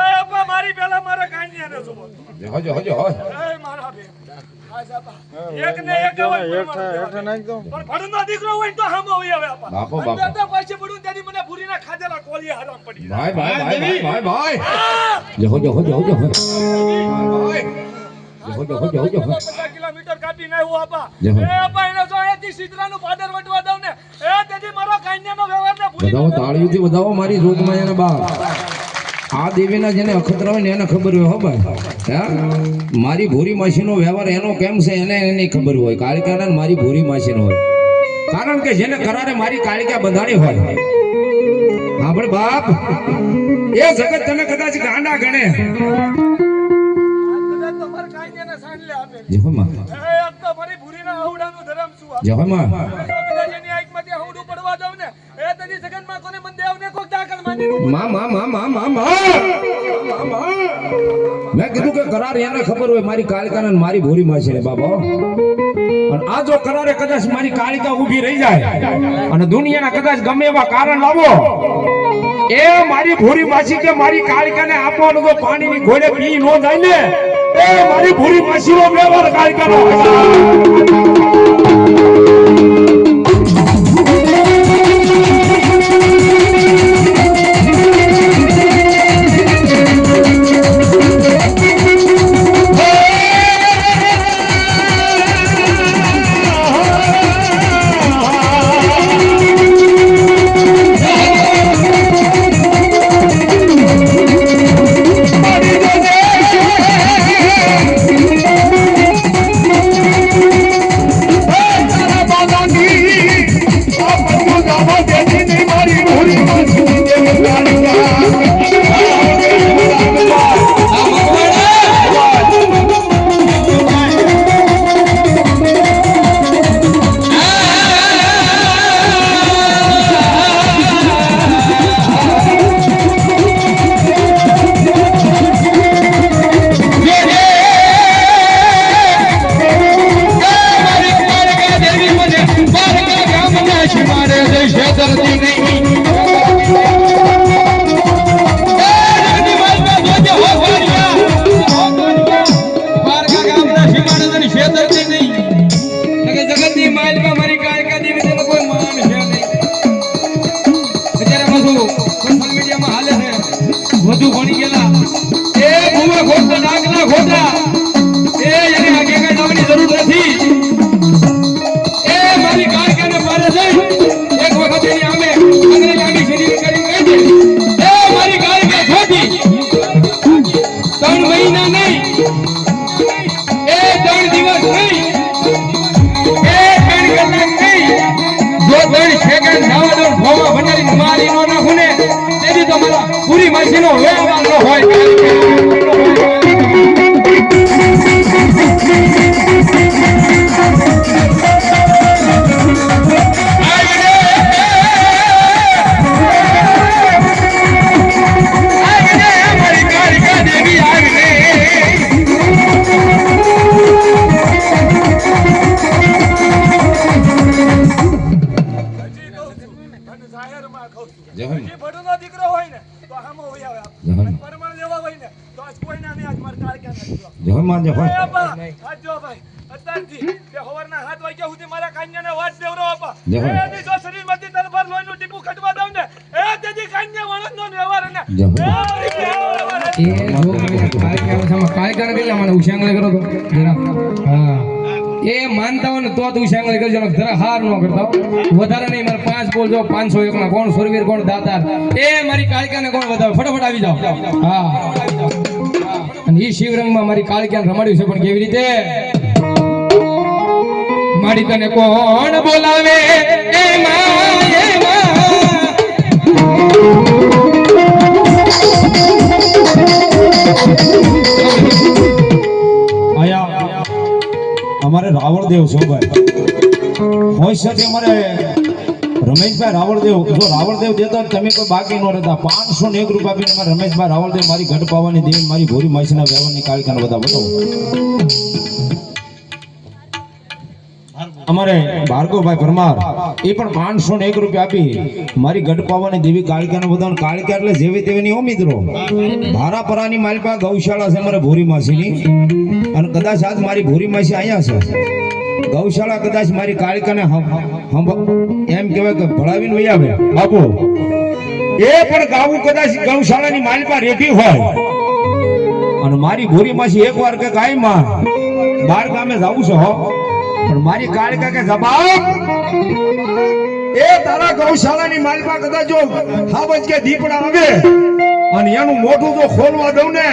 એ અપા મારી પેલા મારા કાંડિયાને જોવો હોજો હોજો હો એ મારા બે એક ને એક હેઠા નાખ દો પણ ભડનો દીકરો હોય તો હામો હોય હવે આપા બાપો બાપો તો પાછી પડું ત્યાંથી મને ભૂરીના ખાધેલા કોલિયા હરામ પડી ભાઈ ભાઈ ભાઈ ભાઈ ભાઈ જો હોજો હોજો હોજો ભાઈ હોજો હોજો હોજો 50 કિલોમીટર કાપી ના હું આપા એ આપા એને જો અહીંથી સિદ્રાનું પાદર વટવા દઉં ને એ તેથી મારો કાંડિયાનો વ્યવહાર ને ભૂલી બધાઓ તાળીઓથી બધાઓ મારી જોગમાં એને બા આ દેવીના જેને અખતરા હોય ને એને ખબર હોય હો ભાઈ હા મારી ભૂરી માસીનો વ્યવહાર એનો કેમ છે એને એની ખબર હોય કાળિકાના મારી ભૂરી માસીનો હોય કારણ કે જેને કરારે મારી કાળિકા બંધાણી હોય હા પણ બાપ એ જગત તમે કદાચ ગાંડા ગણે તમાર કાંડિયાને સાંડલે આપે જય માં એ એક તો મારી ભૂરીના આવડાનું ધરમ છું જય માં જેની આંખમાંથી આવડું પડવા દઉં ને એ તની જગનમાં કોને મન દેવને કોક દાખલ માની મેં કીધું કે કરાર એને ખબર હોય મારી કાળિકાને મારી ભૂરી માં છે બાબા અને આ જો કરારે કદાચ મારી કાળિકા ઊભી રહી જાય અને દુનિયાના કદાચ ગમે એવા કારણ લાવો એ મારી ભૂરી માસી કે મારી કાળિકાને આપવાનું તો પાણીની ઘોડે પી નો જાય ને એ મારી ભૂરી માસીનો વ્યવહાર કાળિકાનો વધુ ભણી ગયેલા એ ભૂવા ખોટા નાગના ખોટા એ એને આગે કઈ જવાની જરૂર નથી એ મારી કાળકાને મારે છે એક વખત એની આમે અંગ્રેજ આમી શરીર કરી કહી દે એ મારી કાળકા ખોટી 3 મહિના નહીં એ 3 દિવસ નહીં એ 3 કલાક નહીં જો 3 સેકન્ડ જવા દો ભોવા ભંડારી મારી નો નાખું ને તેથી તો મારા પૂરી માસીનો વ્યવહાર ન હોય દીકરો હોય ને તો હામો હોય આવે પરમાણ લેવા હોય ને તો આજ કોઈના નહીં આજ માર કાળકા નથી જય માં જય આજ જો ભાઈ અત્યારથી તે હવારના 7 વાગ્યા સુધી મારા કાન્યાને વાત દેવરો આપા એની જો શરીરમાંથી તરફર લોહીનું ટીપું ખટવા દઉં ને એ તેથી કાન્યા વણનો વ્યવહાર ને કાળકાને કેટલા મને ઉશાંગલે કરો તો જરા હા એ માનતા હોય ને તો ઉશાંગલે કરજો જરા હાર ન કરતા વધારે નહીં મારે 5 બોલજો 501 ના કોણ સુરવીર કોણ દાતાર એ મારી કાળકાને કોણ વધાવે ફટાફટ આવી જાઓ હા અને ઈ શિવરંગમાં મારી કાળકાને રમાડ્યું છે પણ કેવી રીતે મારી તને કોણ બોલાવે એ માં અમારે રાવણદેવ છો ભાઈ હોય છે અમારે રમેશભાઈ રાવણદેવ જો રાવણદેવ દેતા તમે કોઈ બાકી ન રહેતા 501 રૂપિયા આપીને મારે રમેશભાઈ રાવણદેવ મારી ઘટ પાવાની દેવી મારી ભોરી માસીના વ્યવહારની કાળકાને બધા બતાવો અમારે ભાર્ગવભાઈ પરમાર એ પણ 501 રૂપિયા આપી મારી ગઢ પાવાની દેવી કાળિકાને બધાને કાળિકા એટલે જેવી તેવીની હો મિત્રો ભારાપરાની માલપા ગૌશાળા છે અમારે ભૂરી માસીની અને કદાચ આજ મારી ભૂરી માસી અહીંયા છે ગૌશાળા કદાચ મારી કાળિકાને એમ કહેવાય કે ભળાવીને વહી આવે બાપુ એ પણ ગાવું કદાચ ગૌશાળાની માલપા રેટી હોય અને મારી ભૂરી માસી એકવાર કે ગાયમાં બાર ગામે જાવું છે હો પણ મારી કાળિકા કે જવાબ એ તારા ગૌશાળાની માલપા કદાચ જો હાવજ કે દીપડા આવે અને એનું મોઢું તો ખોલવા દઉં ને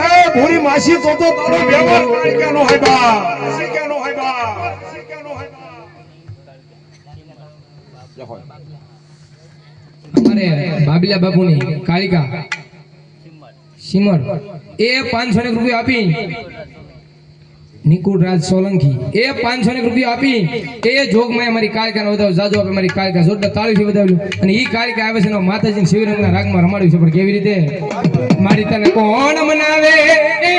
એ ભૂરી માસી તો તારો વ્યવહાર કાળિકાનો હોય બા શીખ્યાનો હોય બા શીખ્યાનો હોય બા અમારે બાબીલા બાપુની કાળિકા સિમર એ 500 રૂપિયા આપી નિકુળ રાજ સોલંકી એ 500 રૂપિયા આપી એ જોગમાં અમારી કાળિકાને વધાવ્યો જાજો આપે મારી કાળિકા જોરદાર તાળીથી વધાવ્યું અને ઈ કાળિકા આવે છે ને માતાજીને શિવરંગના રાગમાં રમાડ્યું છે પણ કેવી રીતે મારી તને કોણ મનાવે એ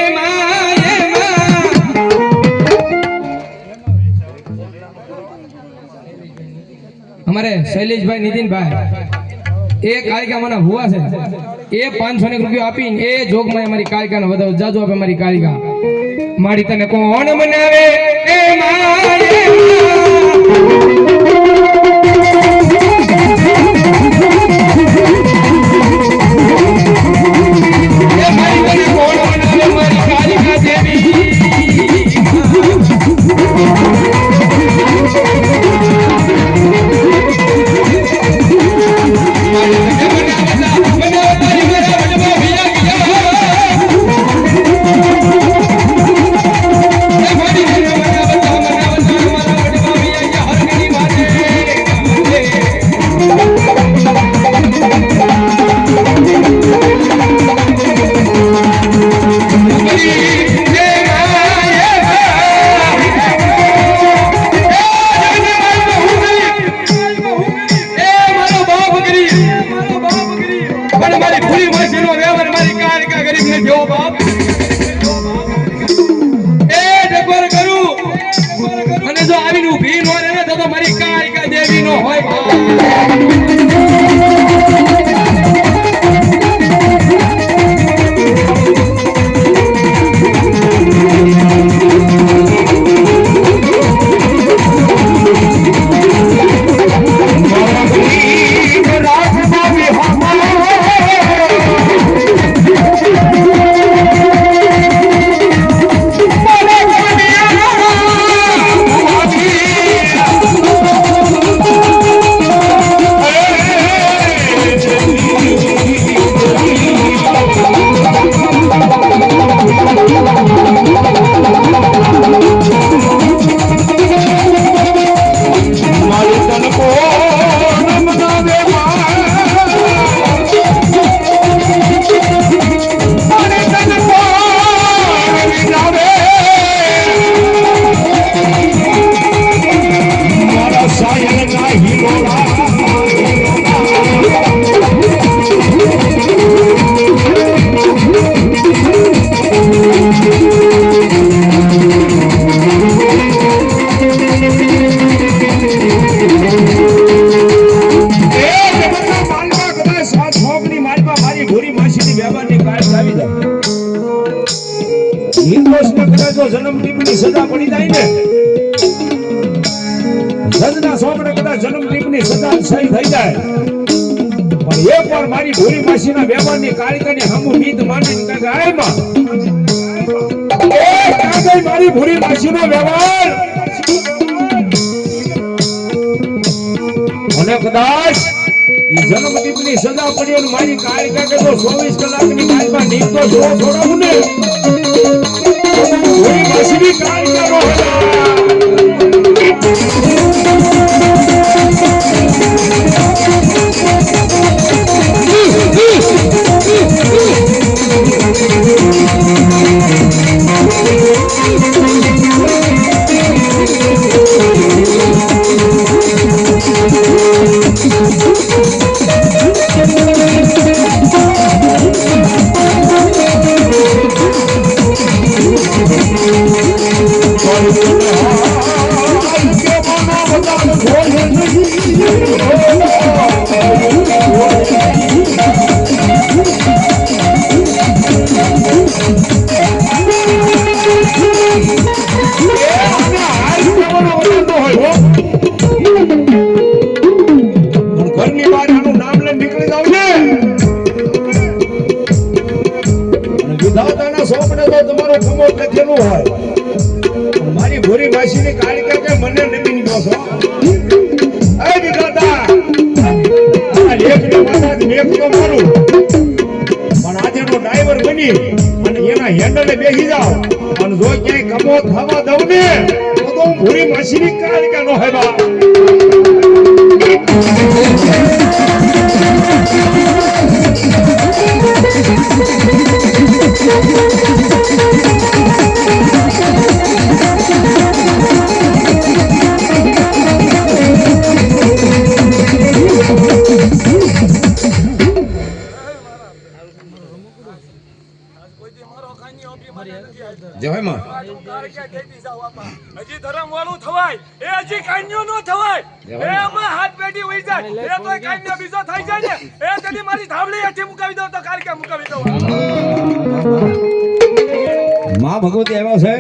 અમારે શૈલેષભાઈ નીતિનભાઈ એ કાળિકા મને હુવા છે એ 500 રૂપિયા આપીને એ જોગમાં અમારી કાળિકાને વધાવ્યો જાજો આપે મારી કાળિકા મારી તને કોણ મનાવે એ જન્મ ટીપની સજા પડી જાય ને જજના સોપડે કદાચ જન્મ ટીપની સજા સહી થઈ જાય પણ એકવાર મારી ભૂરી માસીના વ્યવહારની કાળિકાની હમુ મીત માંડીને કાંઈ આયમાં એ કાંઈ મારી ભૂરી માસીનો વ્યવહાર અને કદાચ જન્મ ટીપની સજા પડી અને મારી કાળિકા કે જો 24 કલાકની માલમાં નીકળો છોડાવું ને ભૂરી માસીની કાળિકાનો Oh, વિધાતાના સ્વપ્ને તો તમારું કમોટ લખેલું હોય મારી ભૂરી માસીની કાળિકા કે મને નથી નીકળો છો એ વિધાતા આ લેખનો માથા મેક તો મારું પણ આજેનો ડ્રાઈવર બની અને એના હેન્ડલે બેસી જાઓ અને જો ક્યાંય કમોત થવા દઉં ને તો હું ભૂરી માસીની કાળિકા નો હેબા જય માં હજી ધરમ વાળું થવાય એ હજી કાન્યો નો થવાય એ આમાં હાથ પેટી વઈ જાય એ તો કાન્યો બીજો થઈ જાય ને એ તેની મારી ધાબળી હેઠી મુકાવી દો તો કારકા મુકાવી દો માં ભગવતી આવ્યા છે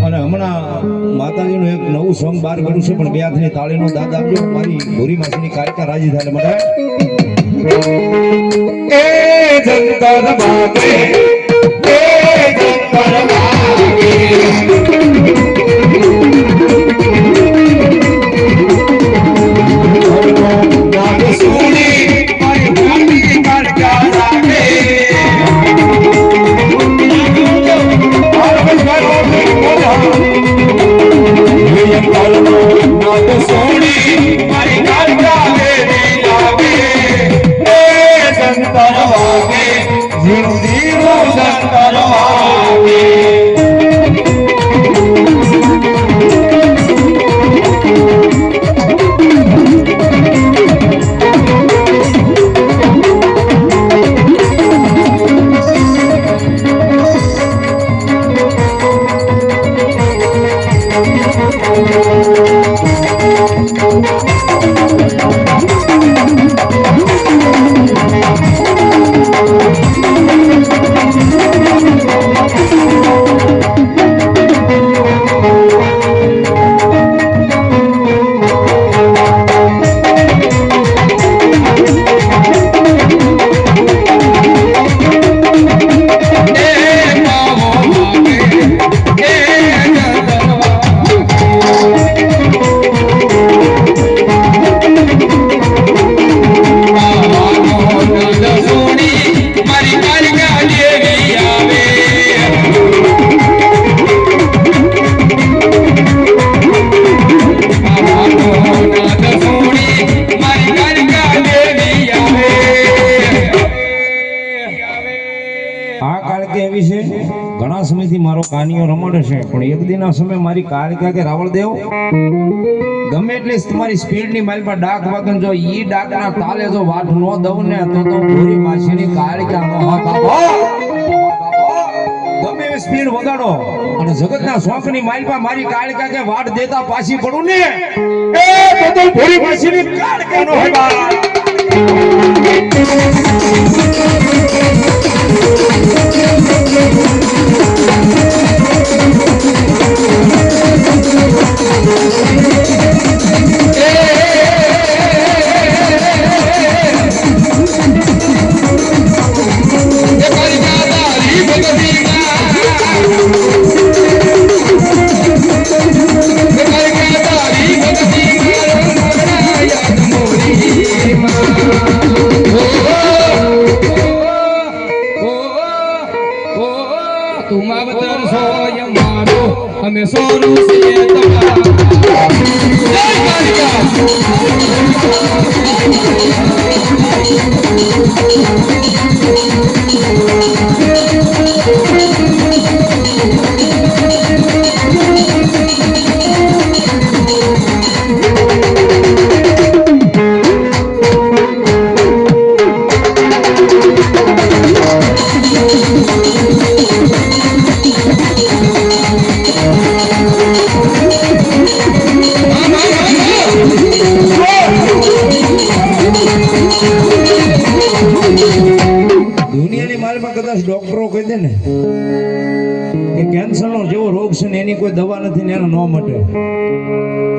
અને હમણાં માતાજીનું એક નવું સોંગ બહાર કર્યું છે પણ બે હાથની તાળીનો દાદ આપજો મારી ભૂરી માસીની કાળિકા રાજી થાય મને એ જંતર ભાગે એ જંતર ભાગે નાદ સુણી મારી ભૂરી કાળિકા રાગે નાદ સોણી મારી કાળિકા દેવી લાગે એ સંતર વાગે જીવદીનો સંતર વાગે ઘણા સમયથી મારો કાનિયો રમાડે છે પણ એક દિનના સમય મારી કાળિકા કે રાવળદેવ ગમે એટલી તમારી સ્પીડની માલમાં ડાક વાગન જો ઈ ડાકના તાલે જો વાટ નો દઉં ને તો ભૂરી માસીની કાળિકા નો હક આપો ગમે એવી સ્પીડ વગાડો અને જગતના શોખની માલમાં મારી કાળિકા કે વાટ દેતા પાછી પડું ને એ તો ભૂરી માસીની કાળિકા નો હક અમે સોનું છીએ તમારા જય કાળિકા ડોક્ટરો કહી દે ને કે કેન્સરનો જેવો રોગ છે ને એની કોઈ દવા નથી ને એનો ન મટે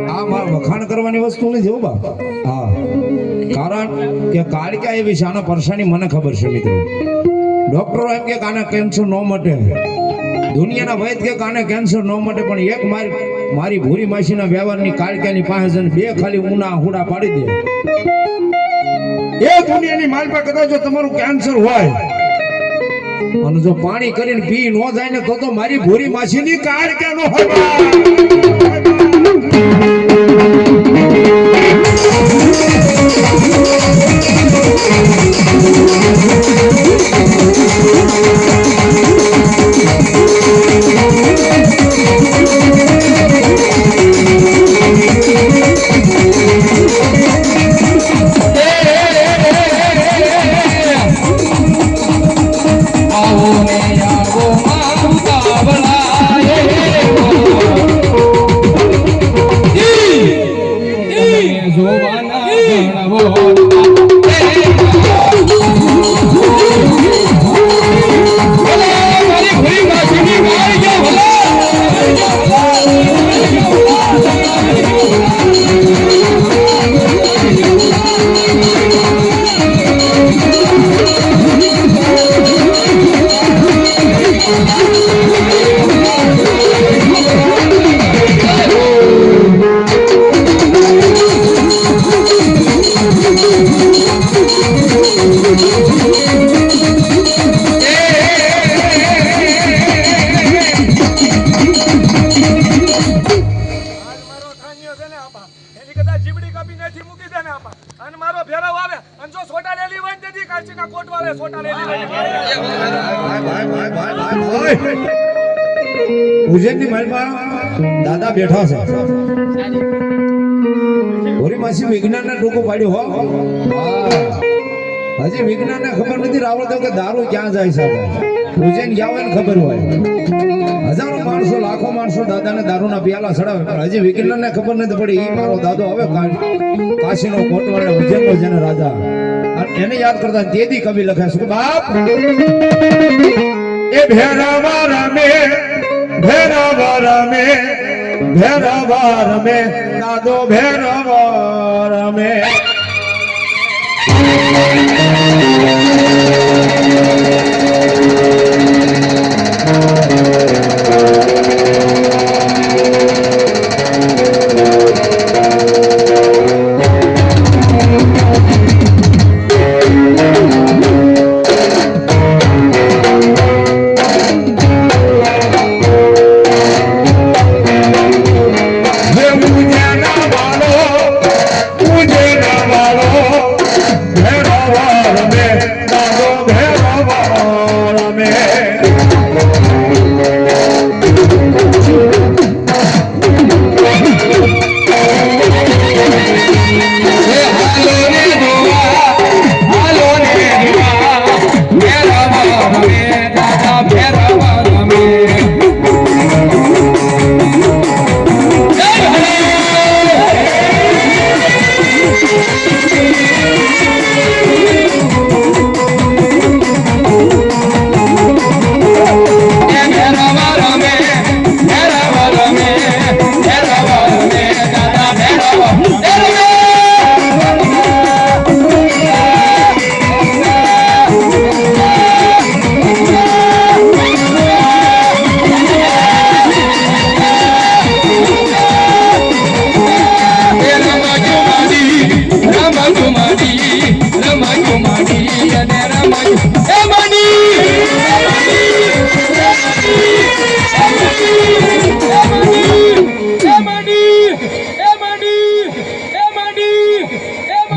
આ મારે વખાણ કરવાની વસ્તુ નથી હો બા હા કારણ કે કાળિકા એવી છે આનો પરસાની મને ખબર છે મિત્રો ડોક્ટરો એમ કે આને કેન્સર ન મટે, દુનિયાના વૈદ કે આને કેન્સર ન મટે, પણ એક મારી ભૂરી માસીના વ્યવહારની કાળક્યાની પાસે જઈને બે ખાલી ઊના હુડા પાડી દે, એ દુનિયાની માલપા કદાચ જો તમારું કેન્સર હોય અને જો પાણી કરીને પી ન જાય ને તો મારી ભૂરી માસીની કાળક્યા નો હોય. ઉજ્જૈનની માલમાં દાદા બેઠા છે. ભૂરી માસી વિજ્ઞાનના ટૂંકો પાડ્યો હો. હજી વિજ્ઞાનને ખબર નથી રાવળ કે દારૂ ક્યાં જાય છે. ઉજ્જૈન ગયા હોય ને ખબર હોય. હજારો માણસો લાખો માણસો દાદાને દારૂના પિયાલા ચડાવે, પણ હજી વિજ્ઞાનને ખબર નથી પડી ઈ મારો દાદો હવે કાશીનો કોટવાળ ઉજ્જૈનનો જેને રાજા એને યાદ કરતા તેથી કવિ લખે છે કે બાપ એ ભેરવા રમે દાદો ભેરવા રમે.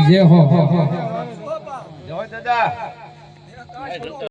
જે હો જય દાદા.